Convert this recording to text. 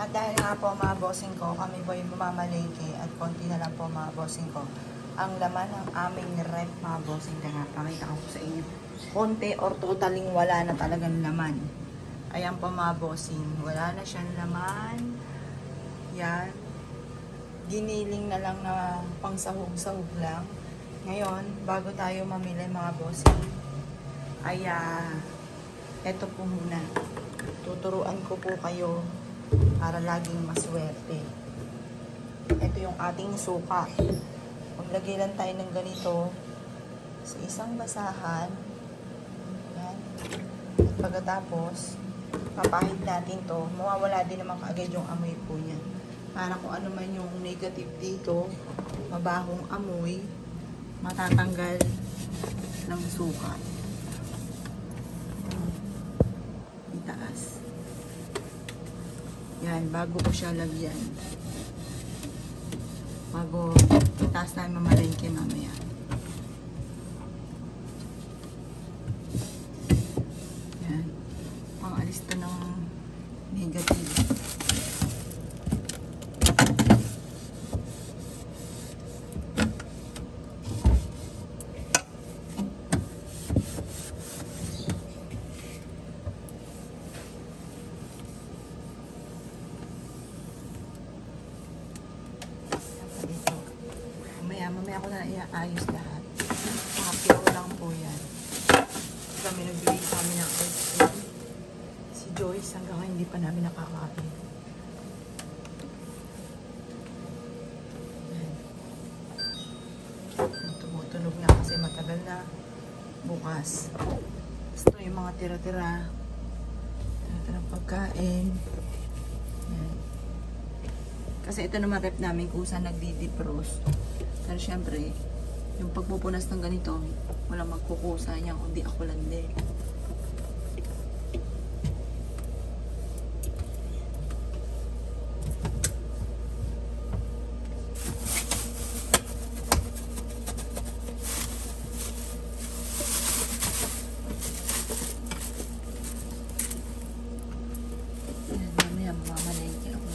At dahil nga po mga bossing ko, kami po yung bumamalengke at konti na lang po mga bossing ko. Ang laman ng aming rep mga bossing, kaya pakita ko sa inyo. Konti or totaling wala na talagang laman. Ayan po mga bossing, wala na siyang laman. Yan. Giniling na lang na pang sahog-sahog lang. Ngayon, bago tayo mamili mga bossing, ay eto po muna. Tuturuan ko po kayo para laging maswerte. Ito yung ating suka. Maglagay lang tayo ng ganito sa isang basahan. Yan. At pagkatapos, papahid natin to. Mawawala din naman kaagad yung amoy po niya. Para kung ano man yung negative dito, mabahong amoy, matatanggal ng suka. Itaas. Yan, bago ko siya lagyan. Bago itaas tayo mamalengke mamaya. Yan. Pang-alis to ng negative. Mamaya ko na iaayos lahat. Mga pure lang po yan. Kami nagbigay sa amin ng ice cream. Si Joyce hanggang ngayon hindi pa namin nakakain. Yan. Tumutunog na kasi matagal na bukas. Gusto yung mga tira-tira. Tira-tira pagkain. Yan. Kasi ito naman rep namin kung saan nagdi-defrost. Pero syempre, yung pagpupunas ng ganito, walang magkukusa niya kundi ako lang din. Yan, mamaya mamamalengke ako.